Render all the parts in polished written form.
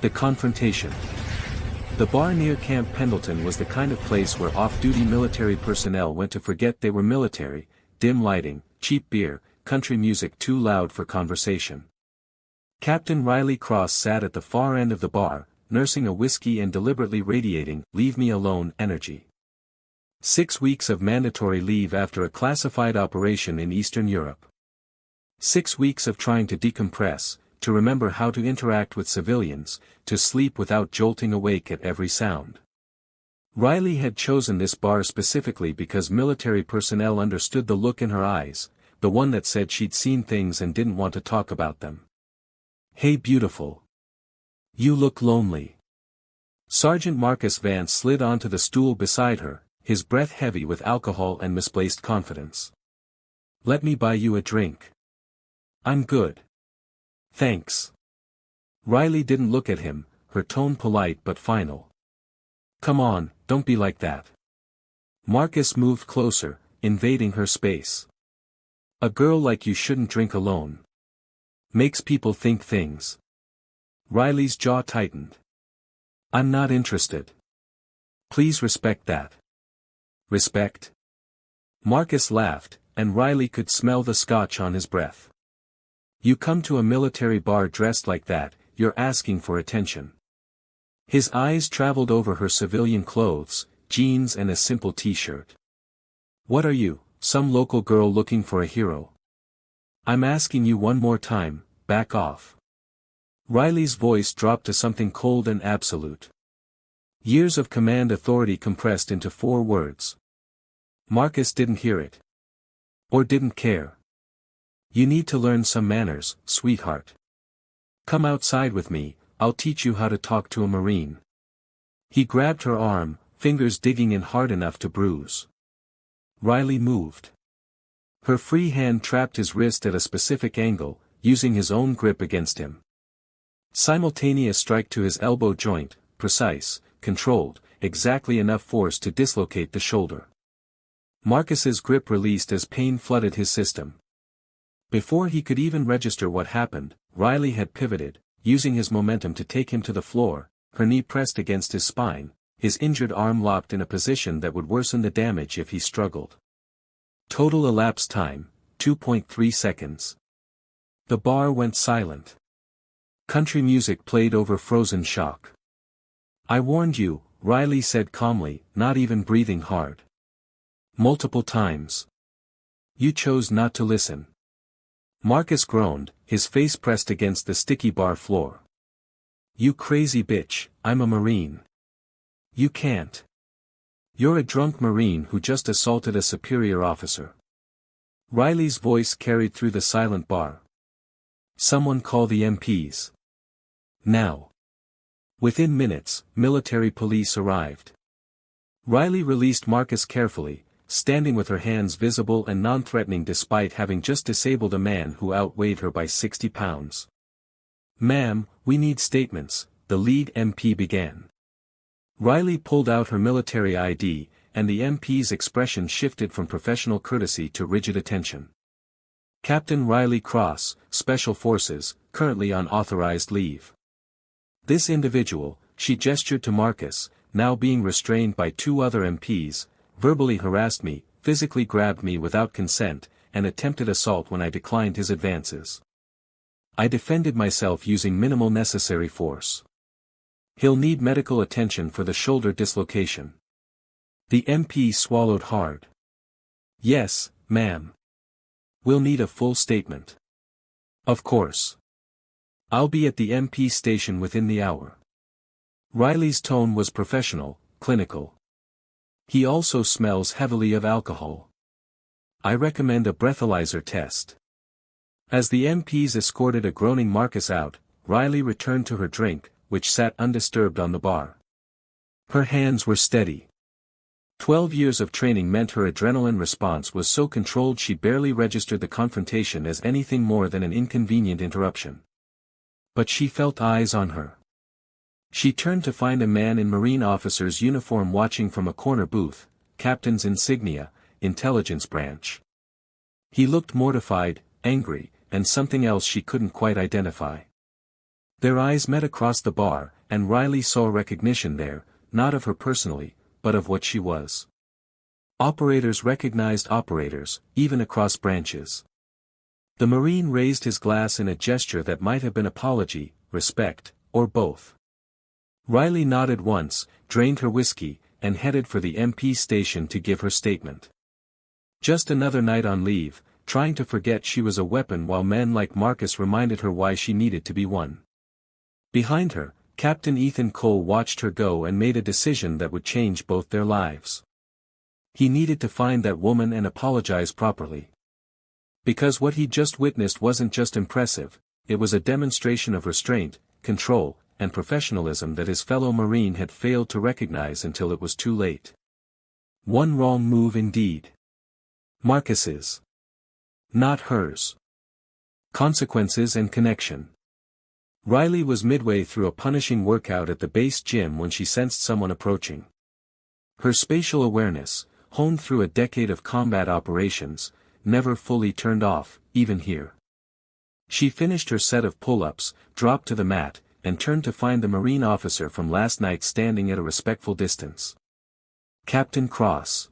The confrontation. The bar near Camp Pendleton was the kind of place where off-duty military personnel went to forget they were military, dim lighting, cheap beer, country music too loud for conversation. Captain Riley Cross sat at the far end of the bar, nursing a whiskey and deliberately radiating, "leave me alone" energy. 6 weeks of mandatory leave after a classified operation in Eastern Europe. 6 weeks of trying to decompress, to remember how to interact with civilians, to sleep without jolting awake at every sound. Riley had chosen this bar specifically because military personnel understood the look in her eyes, the one that said she'd seen things and didn't want to talk about them. "Hey beautiful. You look lonely." Sergeant Marcus Vance slid onto the stool beside her, his breath heavy with alcohol and misplaced confidence. "Let me buy you a drink." "I'm good. Thanks." Riley didn't look at him, her tone polite but final. "Come on, don't be like that." Marcus moved closer, invading her space. "A girl like you shouldn't drink alone. Makes people think things." Riley's jaw tightened. "I'm not interested. Please respect that." "Respect?" Marcus laughed, and Riley could smell the scotch on his breath. "You come to a military bar dressed like that, you're asking for attention." His eyes traveled over her civilian clothes, jeans and a simple t-shirt. "What are you, some local girl looking for a hero?" "I'm asking you one more time, back off." Riley's voice dropped to something cold and absolute. Years of command authority compressed into 4 words. Marcus didn't hear it. Or didn't care. "You need to learn some manners, sweetheart. Come outside with me, I'll teach you how to talk to a Marine." He grabbed her arm, fingers digging in hard enough to bruise. Riley moved. Her free hand trapped his wrist at a specific angle, using his own grip against him. Simultaneous strike to his elbow joint, precise, controlled, exactly enough force to dislocate the shoulder. Marcus's grip released as pain flooded his system. Before he could even register what happened, Riley had pivoted, using his momentum to take him to the floor, her knee pressed against his spine, his injured arm locked in a position that would worsen the damage if he struggled. Total elapsed time, 2.3 seconds. The bar went silent. Country music played over frozen shock. "I warned you," Riley said calmly, not even breathing hard. "Multiple times. You chose not to listen." Marcus groaned, his face pressed against the sticky bar floor. "You crazy bitch, I'm a Marine. You can't. You're a drunk Marine who just assaulted a superior officer." Riley's voice carried through the silent bar. "Someone call the MPs. Now." Within minutes, military police arrived. Riley released Marcus carefully, standing with her hands visible and non-threatening despite having just disabled a man who outweighed her by 60 pounds. "Ma'am, we need statements," the lead MP began. Riley pulled out her military ID, and the MP's expression shifted from professional courtesy to rigid attention. "Captain Riley Cross, Special Forces, currently on authorized leave. This individual," she gestured to Marcus, now being restrained by 2 other MPs, "verbally harassed me, physically grabbed me without consent, and attempted assault when I declined his advances. I defended myself using minimal necessary force. He'll need medical attention for the shoulder dislocation." The MP swallowed hard. "Yes, ma'am. We'll need a full statement." "Of course. I'll be at the MP station within the hour." Riley's tone was professional, clinical. "He also smells heavily of alcohol. I recommend a breathalyzer test." As the MPs escorted a groaning Marcus out, Riley returned to her drink, which sat undisturbed on the bar. Her hands were steady. 12 years of training meant her adrenaline response was so controlled she barely registered the confrontation as anything more than an inconvenient interruption. But she felt eyes on her. She turned to find a man in Marine officer's uniform watching from a corner booth, captain's insignia, intelligence branch. He looked mortified, angry, and something else she couldn't quite identify. Their eyes met across the bar, and Riley saw recognition there, not of her personally, but of what she was. Operators recognized operators, even across branches. The Marine raised his glass in a gesture that might have been apology, respect, or both. Riley nodded once, drained her whiskey, and headed for the MP station to give her statement. Just another night on leave, trying to forget she was a weapon while men like Marcus reminded her why she needed to be one. Behind her, Captain Ethan Cole watched her go and made a decision that would change both their lives. He needed to find that woman and apologize properly. Because what he'd just witnessed wasn't just impressive, it was a demonstration of restraint, control, and professionalism that his fellow Marine had failed to recognize until it was too late. One wrong move indeed. Marcus's. Not hers. Consequences and connection. Riley was midway through a punishing workout at the base gym when she sensed someone approaching. Her spatial awareness, honed through a decade of combat operations, never fully turned off, even here. She finished her set of pull-ups, dropped to the mat, and turned to find the Marine officer from last night standing at a respectful distance. Captain Cross.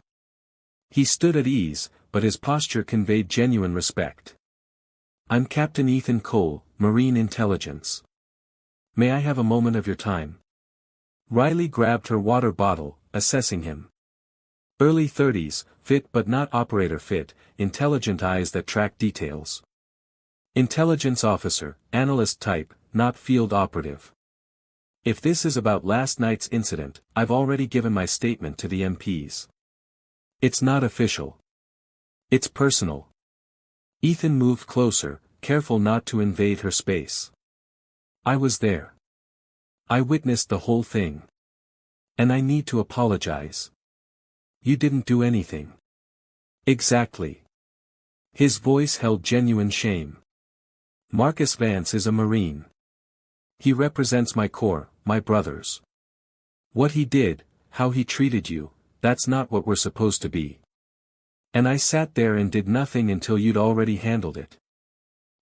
He stood at ease, but his posture conveyed genuine respect. I'm Captain Ethan Cole, Marine Intelligence. May I have a moment of your time? Riley grabbed her water bottle, assessing him. Early 30s, fit but not operator fit, intelligent eyes that track details. Intelligence officer, analyst type, not field operative. If this is about last night's incident, I've already given my statement to the MPs. It's not official. It's personal. Ethan moved closer, careful not to invade her space. I was there. I witnessed the whole thing. And I need to apologize. You didn't do anything. Exactly. His voice held genuine shame. Marcus Vance is a Marine. He represents my corps, my brothers. What he did, how he treated you, that's not what we're supposed to be. And I sat there and did nothing until you'd already handled it.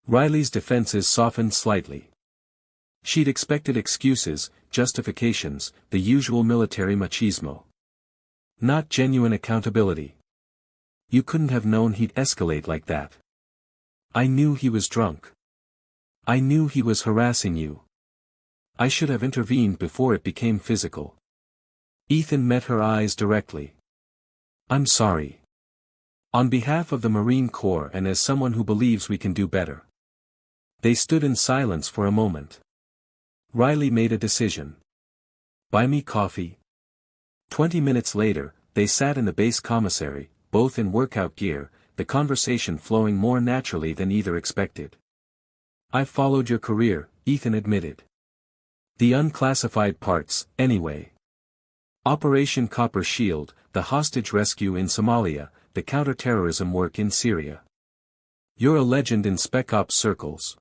Riley's defenses softened slightly. She'd expected excuses, justifications, the usual military machismo. Not genuine accountability. You couldn't have known he'd escalate like that. I knew he was drunk. I knew he was harassing you. I should have intervened before it became physical. Ethan met her eyes directly. I'm sorry. On behalf of the Marine Corps and as someone who believes we can do better. They stood in silence for a moment. Riley made a decision. Buy me coffee. 20 minutes later, they sat in the base commissary, both in workout gear, the conversation flowing more naturally than either expected. I've followed your career, Ethan admitted. The unclassified parts, anyway. Operation Copper Shield, the hostage rescue in Somalia, the counter-terrorism work in Syria. You're a legend in Spec Ops circles.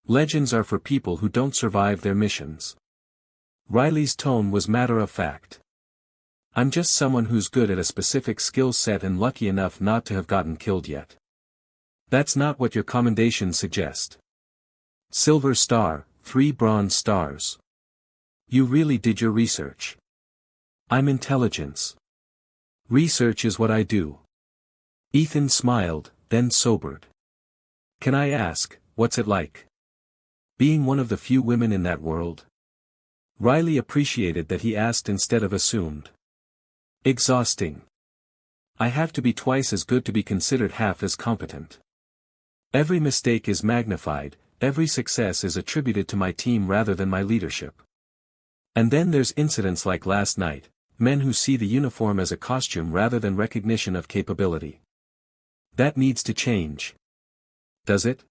Legends are for people who don't survive their missions. Riley's tone was matter-of-fact. I'm just someone who's good at a specific skill set and lucky enough not to have gotten killed yet. That's not what your commendations suggest. Silver Star, 3 Bronze Stars. You really did your research. I'm intelligence. Research is what I do. Ethan smiled, then sobered. Can I ask, what's it like? Being one of the few women in that world? Riley appreciated that he asked instead of assumed. Exhausting. I have to be twice as good to be considered half as competent. Every mistake is magnified, every success is attributed to my team rather than my leadership. And then there's incidents like last night, men who see the uniform as a costume rather than recognition of capability. That needs to change. Does it?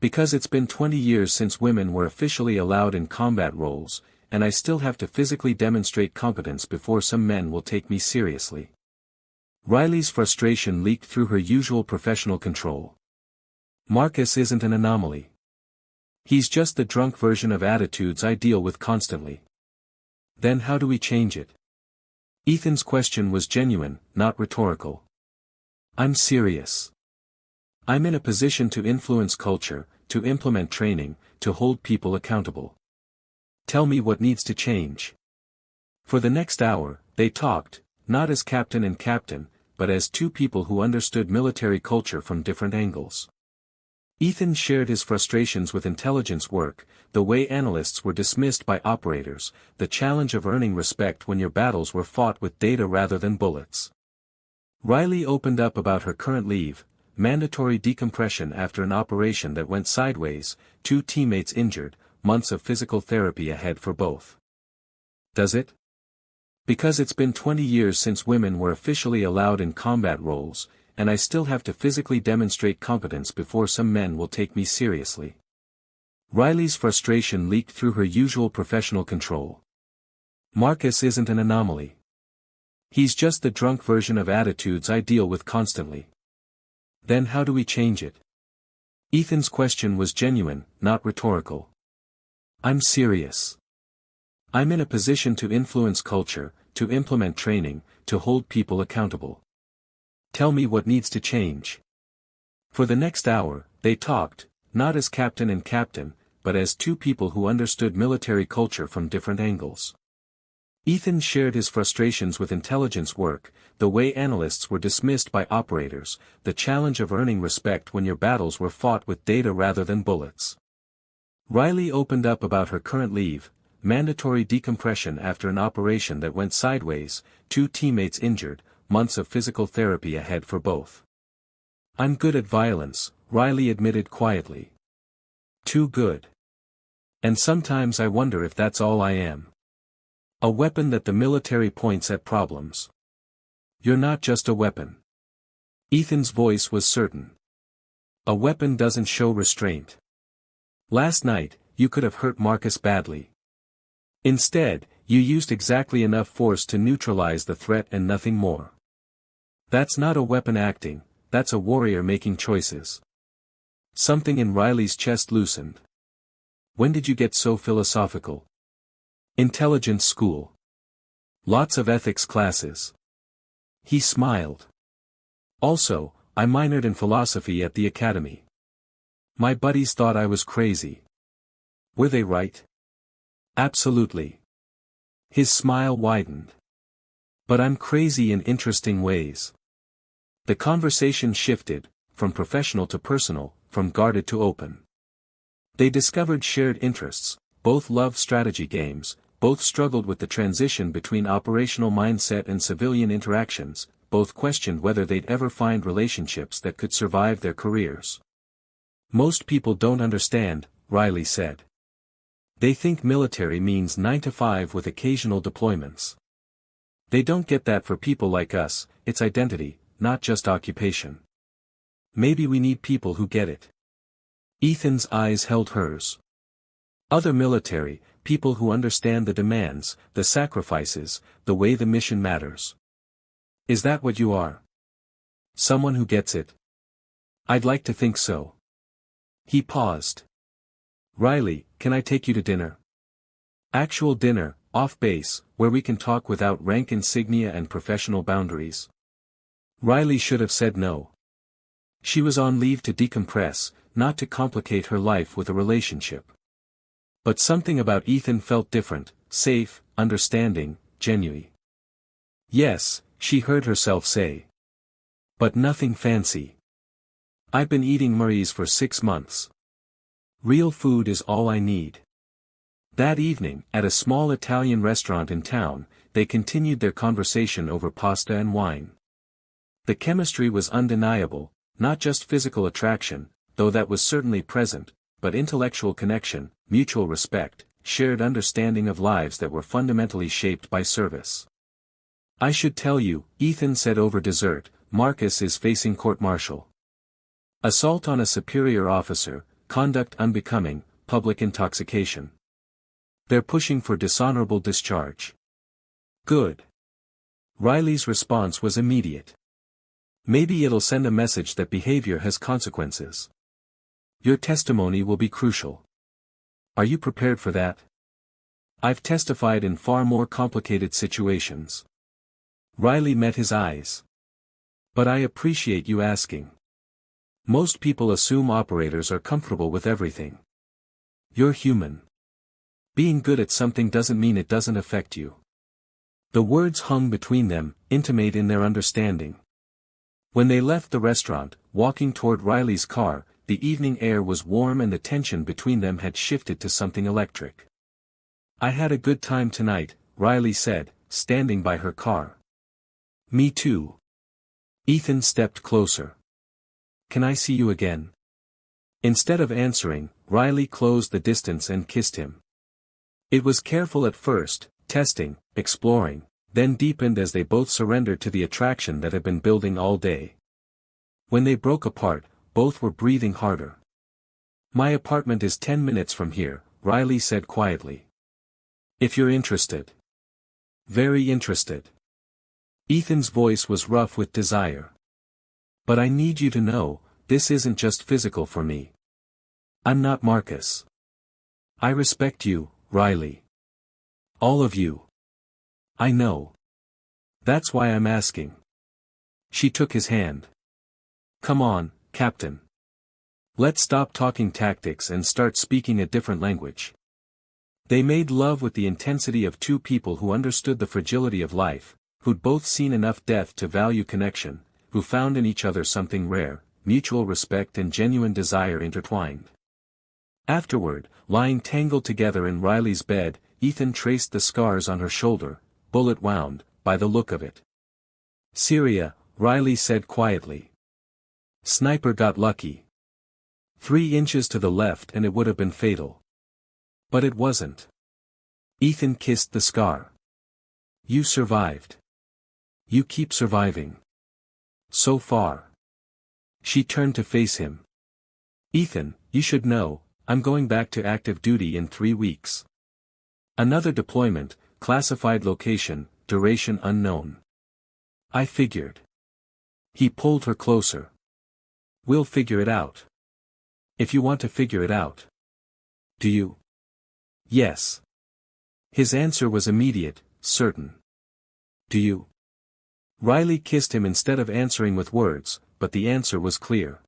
Because it's been 20 years since women were officially allowed in combat roles, and I still have to physically demonstrate competence before some men will take me seriously. Riley's frustration leaked through her usual professional control. Marcus isn't an anomaly. He's just the drunk version of attitudes I deal with constantly. Then how do we change it? Ethan's question was genuine, not rhetorical. I'm serious. I'm in a position to influence culture, to implement training, to hold people accountable. Tell me what needs to change. For the next hour, they talked, not as captain and captain, but as two people who understood military culture from different angles. Ethan shared his frustrations with intelligence work, the way analysts were dismissed by operators, the challenge of earning respect when your battles were fought with data rather than bullets. Riley opened up about her current leave, mandatory decompression after an operation that went sideways, 2 teammates injured, months of physical therapy ahead for both. Does it? Because it's been 20 years since women were officially allowed in combat roles, and I still have to physically demonstrate competence before some men will take me seriously. Riley's frustration leaked through her usual professional control. Marcus isn't an anomaly. He's just the drunk version of attitudes I deal with constantly. Then how do we change it? Ethan's question was genuine, not rhetorical. I'm serious. I'm in a position to influence culture, to implement training, to hold people accountable. Tell me what needs to change. For the next hour, they talked, not as captain and captain, but as two people who understood military culture from different angles. Ethan shared his frustrations with intelligence work, the way analysts were dismissed by operators, the challenge of earning respect when your battles were fought with data rather than bullets. Riley opened up about her current leave, mandatory decompression after an operation that went sideways, 2 teammates injured, months of physical therapy ahead for both. I'm good at violence, Riley admitted quietly. Too good. And sometimes I wonder if that's all I am. A weapon that the military points at problems. You're not just a weapon. Ethan's voice was certain. A weapon doesn't show restraint. Last night, you could have hurt Marcus badly. Instead, you used exactly enough force to neutralize the threat and nothing more. That's not a weapon acting, that's a warrior making choices. Something in Riley's chest loosened. When did you get so philosophical? Intelligence school. Lots of ethics classes. He smiled. Also, I minored in philosophy at the academy. My buddies thought I was crazy. Were they right? Absolutely. His smile widened. But I'm crazy in interesting ways. The conversation shifted, from professional to personal, from guarded to open. They discovered shared interests, both loved strategy games, both struggled with the transition between operational mindset and civilian interactions, both questioned whether they'd ever find relationships that could survive their careers. Most people don't understand, Riley said. They think military means 9 to 5 with occasional deployments. They don't get that for people like us, it's identity, not just occupation. Maybe we need people who get it. Ethan's eyes held hers. Other military, people who understand the demands, the sacrifices, the way the mission matters. Is that what you are? Someone who gets it? I'd like to think so. He paused. Riley, can I take you to dinner? Actual dinner, off base, where we can talk without rank insignia and professional boundaries. Riley should have said no. She was on leave to decompress, not to complicate her life with a relationship. But something about Ethan felt different, safe, understanding, genuine. Yes, she heard herself say. But nothing fancy. I've been eating Murray's for 6 months. Real food is all I need. That evening, at a small Italian restaurant in town, they continued their conversation over pasta and wine. The chemistry was undeniable, not just physical attraction, though that was certainly present, but intellectual connection, mutual respect, shared understanding of lives that were fundamentally shaped by service. I should tell you, Ethan said over dessert, Marcus is facing court-martial. Assault on a superior officer, conduct unbecoming, public intoxication. They're pushing for dishonorable discharge. Good. Riley's response was immediate. Maybe it'll send a message that behavior has consequences. Your testimony will be crucial. Are you prepared for that? I've testified in far more complicated situations. Riley met his eyes. But I appreciate you asking. Most people assume operators are comfortable with everything. You're human. Being good at something doesn't mean it doesn't affect you. The words hung between them, intimate in their understanding. When they left the restaurant, walking toward Riley's car, the evening air was warm and the tension between them had shifted to something electric. I had a good time tonight, Riley said, standing by her car. Me too. Ethan stepped closer. Can I see you again? Instead of answering, Riley closed the distance and kissed him. It was careful at first, testing, exploring, then deepened as they both surrendered to the attraction that had been building all day. When they broke apart, both were breathing harder. My apartment is 10 minutes from here, Riley said quietly. If you're interested. Very interested. Ethan's voice was rough with desire. But I need you to know, this isn't just physical for me. I'm not Marcus. I respect you, Riley. All of you. I know. That's why I'm asking. She took his hand. Come on, Captain. Let's stop talking tactics and start speaking a different language. They made love with the intensity of two people who understood the fragility of life, who'd both seen enough death to value connection, who found in each other something rare, mutual respect and genuine desire intertwined. Afterward, lying tangled together in Riley's bed, Ethan traced the scars on her shoulder, bullet wound, by the look of it. Syria, Riley said quietly. Sniper got lucky. 3 inches to the left and it would have been fatal. But it wasn't. Ethan kissed the scar. You survived. You keep surviving. So far. She turned to face him. Ethan, you should know, I'm going back to active duty in 3 weeks. Another deployment, classified location, duration unknown. I figured. He pulled her closer. We'll figure it out. If you want to figure it out. Do you? Yes. His answer was immediate, certain. Do you? Riley kissed him instead of answering with words, but the answer was clear.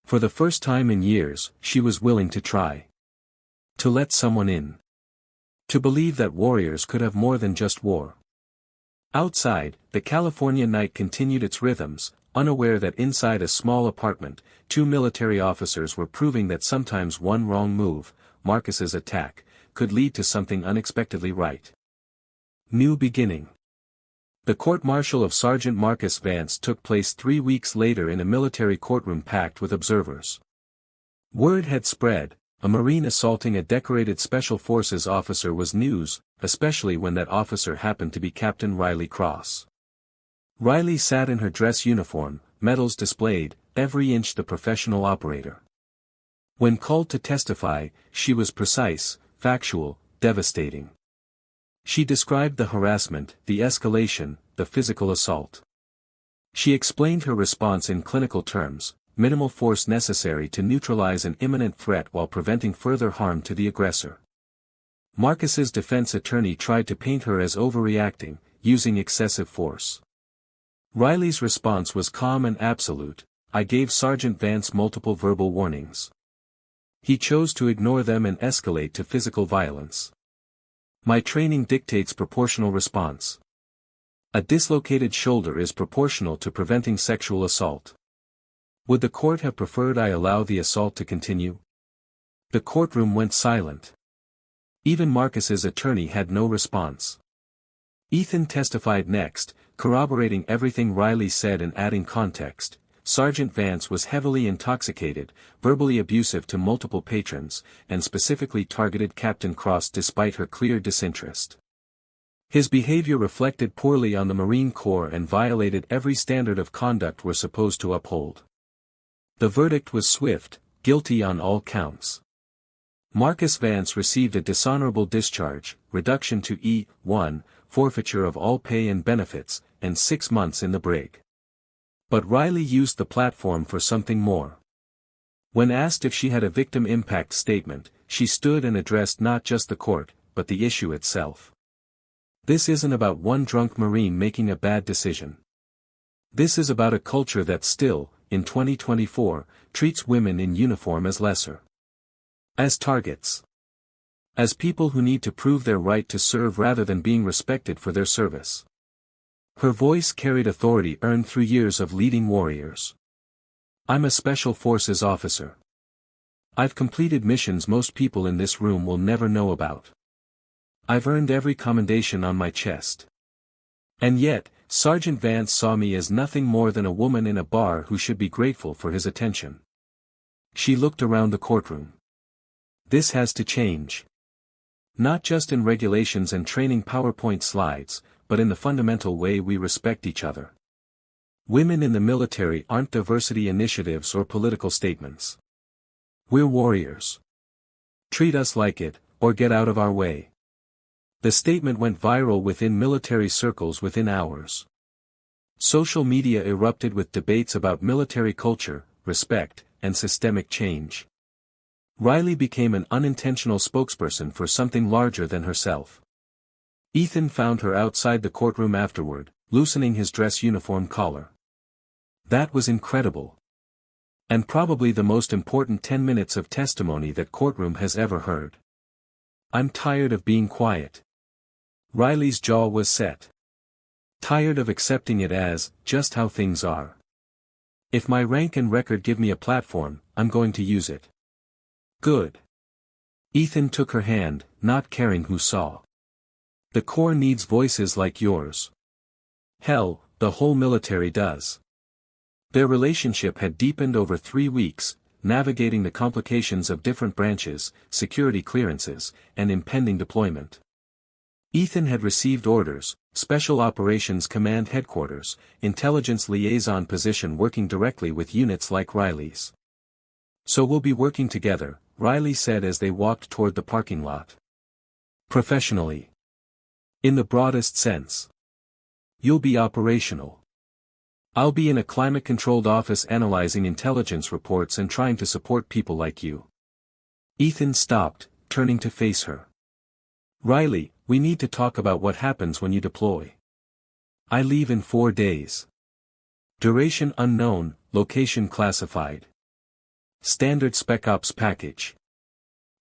For the first time in years, she was willing to try. To let someone in. To believe that warriors could have more than just war. Outside, the California night continued its rhythms, unaware that inside a small apartment, 2 military officers were proving that sometimes one wrong move, Marcus's attack, could lead to something unexpectedly right. New beginning. The court-martial of Sergeant Marcus Vance took place 3 weeks later in a military courtroom packed with observers. Word had spread, a Marine assaulting a decorated Special Forces officer was news, especially when that officer happened to be Captain Riley Cross. Riley sat in her dress uniform, medals displayed, every inch the professional operator. When called to testify, she was precise, factual, devastating. She described the harassment, the escalation, the physical assault. She explained her response in clinical terms, minimal force necessary to neutralize an imminent threat while preventing further harm to the aggressor. Marcus's defense attorney tried to paint her as overreacting, using excessive force. Riley's response was calm and absolute. I gave Sergeant Vance multiple verbal warnings. He chose to ignore them and escalate to physical violence. My training dictates proportional response. A dislocated shoulder is proportional to preventing sexual assault. Would the court have preferred I allow the assault to continue? The courtroom went silent. Even Marcus's attorney had no response. Ethan testified next, corroborating everything Riley said and adding context. Sergeant Vance was heavily intoxicated, verbally abusive to multiple patrons, and specifically targeted Captain Cross despite her clear disinterest. His behavior reflected poorly on the Marine Corps and violated every standard of conduct we're supposed to uphold. The verdict was swift, guilty on all counts. Marcus Vance received a dishonorable discharge, reduction to E1, forfeiture of all pay and benefits, and 6 months in the brig. But Riley used the platform for something more. When asked if she had a victim impact statement, she stood and addressed not just the court, but the issue itself. This isn't about one drunk Marine making a bad decision. This is about a culture that still, in 2024, treats women in uniform as lesser. As targets. As people who need to prove their right to serve rather than being respected for their service. Her voice carried authority earned through years of leading warriors. I'm a Special Forces officer. I've completed missions most people in this room will never know about. I've earned every commendation on my chest. And yet, Sergeant Vance saw me as nothing more than a woman in a bar who should be grateful for his attention. She looked around the courtroom. This has to change. Not just in regulations and training PowerPoint slides, but in the fundamental way we respect each other. Women in the military aren't diversity initiatives or political statements. We're warriors. Treat us like it, or get out of our way. The statement went viral within military circles within hours. Social media erupted with debates about military culture, respect, and systemic change. Riley became an unintentional spokesperson for something larger than herself. Ethan found her outside the courtroom afterward, loosening his dress uniform collar. That was incredible. And probably the most important 10 minutes of testimony that courtroom has ever heard. I'm tired of being quiet. Riley's jaw was set. Tired of accepting it as, just how things are. If my rank and record give me a platform, I'm going to use it. Good. Ethan took her hand, not caring who saw. The Corps needs voices like yours. Hell, the whole military does. Their relationship had deepened over 3 weeks, navigating the complications of different branches, security clearances, and impending deployment. Ethan had received orders, Special Operations Command Headquarters, intelligence liaison position working directly with units like Riley's. So we'll be working together, Riley said as they walked toward the parking lot. Professionally. In the broadest sense. You'll be operational. I'll be in a climate-controlled office analyzing intelligence reports and trying to support people like you. Ethan stopped, turning to face her. Riley, we need to talk about what happens when you deploy. I leave in 4 days. Duration unknown, location classified. Standard Spec Ops package.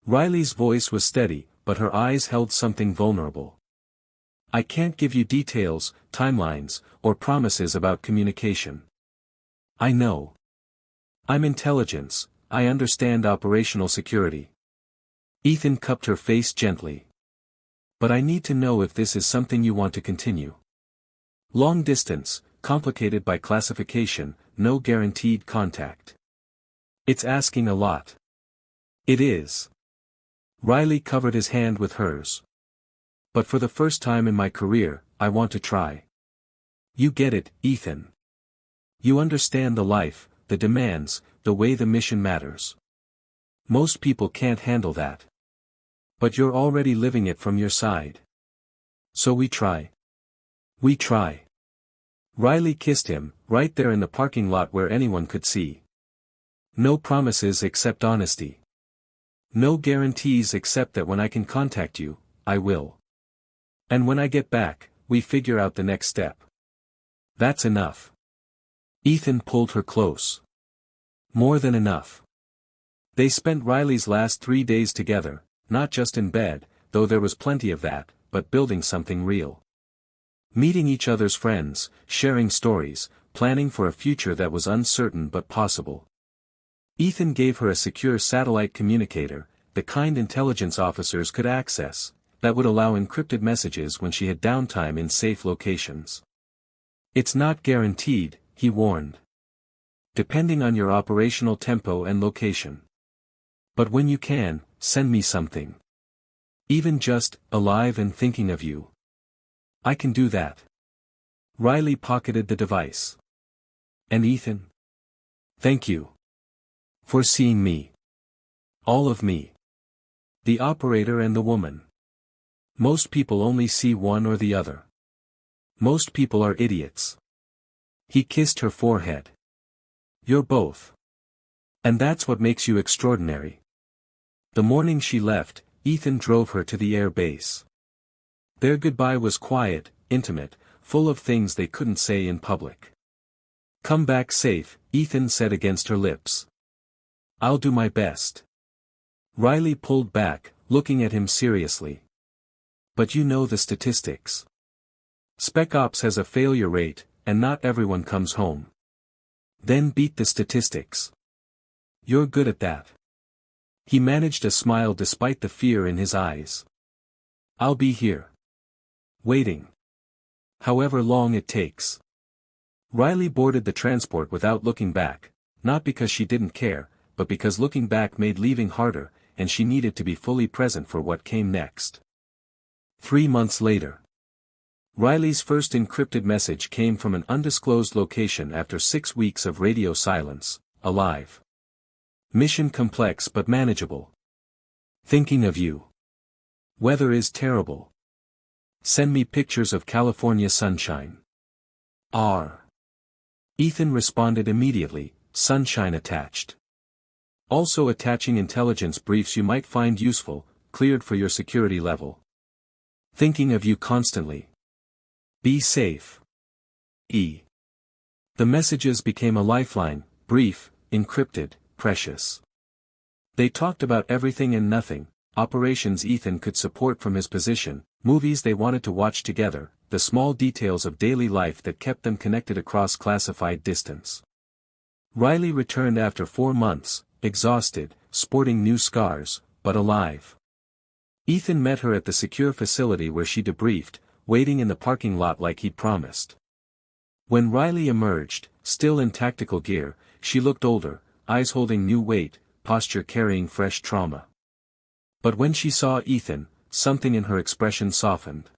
Riley's voice was steady, but her eyes held something vulnerable. I can't give you details, timelines, or promises about communication. I know. I'm intelligence, I understand operational security. Ethan cupped her face gently. But I need to know if this is something you want to continue. Long distance, complicated by classification, no guaranteed contact. It's asking a lot. It is. Riley covered his hand with hers. But for the first time in my career, I want to try. You get it, Ethan. You understand the life, the demands, the way the mission matters. Most people can't handle that. But you're already living it from your side. So we try. We try. Riley kissed him, right there in the parking lot where anyone could see. No promises except honesty. No guarantees except that when I can contact you, I will. And when I get back, we figure out the next step. That's enough. Ethan pulled her close. More than enough. They spent Riley's last 3 days together, not just in bed, though there was plenty of that, but building something real. Meeting each other's friends, sharing stories, planning for a future that was uncertain but possible. Ethan gave her a secure satellite communicator, the kind intelligence officers could access, that would allow encrypted messages when she had downtime in safe locations. It's not guaranteed, he warned. Depending on your operational tempo and location. But when you can, send me something. Even just, alive and thinking of you. I can do that. Riley pocketed the device. And Ethan? Thank you. For seeing me. All of me. The operator and the woman. Most people only see one or the other. Most people are idiots. He kissed her forehead. You're both. And that's what makes you extraordinary. The morning she left, Ethan drove her to the air base. Their goodbye was quiet, intimate, full of things they couldn't say in public. Come back safe, Ethan said against her lips. I'll do my best. Riley pulled back, looking at him seriously. But you know the statistics. Spec Ops has a failure rate, and not everyone comes home. Then beat the statistics. You're good at that. He managed a smile despite the fear in his eyes. I'll be here. Waiting. However long it takes. Riley boarded the transport without looking back, not because she didn't care, but because looking back made leaving harder, and she needed to be fully present for what came next. 3 months later. Riley's first encrypted message came from an undisclosed location after 6 weeks of radio silence, alive. Mission complex but manageable. Thinking of you. Weather is terrible. Send me pictures of California sunshine. R. Ethan responded immediately, sunshine attached. Also attaching intelligence briefs you might find useful, cleared for your security level. Thinking of you constantly. Be safe. E. The messages became a lifeline, brief, encrypted, precious. They talked about everything and nothing, operations Ethan could support from his position, movies they wanted to watch together, the small details of daily life that kept them connected across classified distance. Riley returned after 4 months, exhausted, sporting new scars, but alive. Ethan met her at the secure facility where she debriefed, waiting in the parking lot like he'd promised. When Riley emerged, still in tactical gear, she looked older, eyes holding new weight, posture carrying fresh trauma. But when she saw Ethan, something in her expression softened.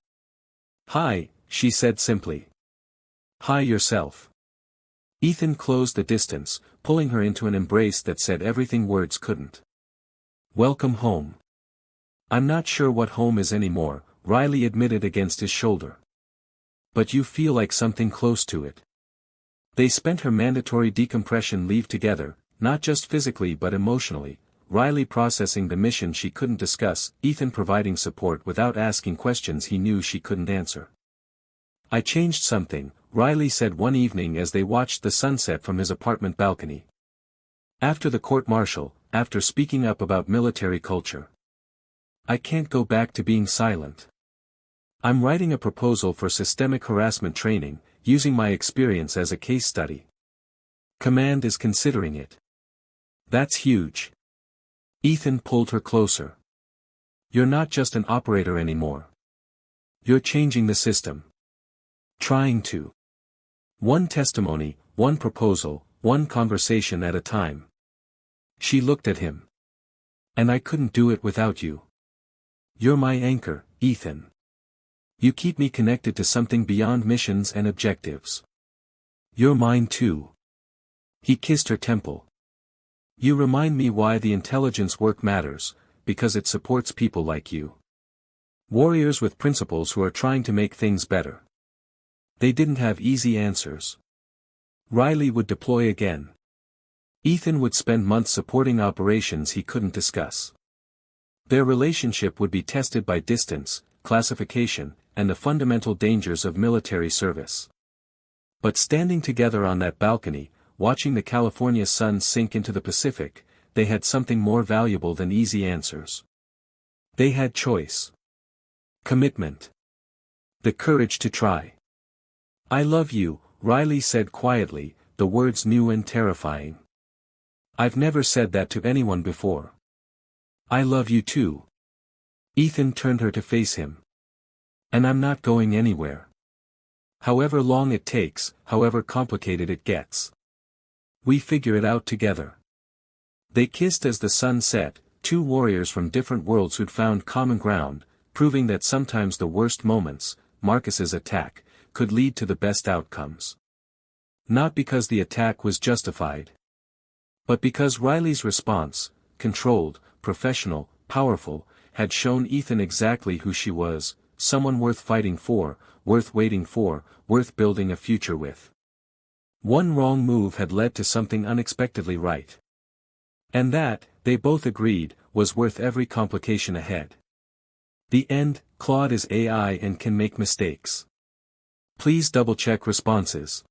Hi, she said simply. Hi yourself. Ethan closed the distance, pulling her into an embrace that said everything words couldn't. Welcome home. I'm not sure what home is anymore, Riley admitted against his shoulder. But you feel like something close to it. They spent her mandatory decompression leave together, not just physically but emotionally, Riley processing the mission she couldn't discuss, Ethan providing support without asking questions he knew she couldn't answer. I changed something, Riley said one evening as they watched the sunset from his apartment balcony. After the court-martial, after speaking up about military culture. I can't go back to being silent. I'm writing a proposal for systemic harassment training, using my experience as a case study. Command is considering it. That's huge. Ethan pulled her closer. You're not just an operator anymore. You're changing the system. Trying to. One testimony, one proposal, one conversation at a time. She looked at him. And I couldn't do it without you. You're my anchor, Ethan. You keep me connected to something beyond missions and objectives. You're mine too. He kissed her temple. You remind me why the intelligence work matters, because it supports people like you. Warriors with principles who are trying to make things better. They didn't have easy answers. Riley would deploy again. Ethan would spend months supporting operations he couldn't discuss. Their relationship would be tested by distance, classification, and the fundamental dangers of military service. But standing together on that balcony, watching the California sun sink into the Pacific, they had something more valuable than easy answers. They had choice. Commitment. The courage to try. I love you, Riley said quietly, the words new and terrifying. I've never said that to anyone before. I love you too. Ethan turned her to face him. And I'm not going anywhere. However long it takes, however complicated it gets. We figure it out together. They kissed as the sun set, two warriors from different worlds who'd found common ground, proving that sometimes the worst moments, Marcus's attack, could lead to the best outcomes. Not because the attack was justified. But because Riley's response, controlled, professional, powerful, had shown Ethan exactly who she was, someone worth fighting for, worth waiting for, worth building a future with. One wrong move had led to something unexpectedly right. And that, they both agreed, was worth every complication ahead. The end, Claude is AI and can make mistakes. Please double-check responses.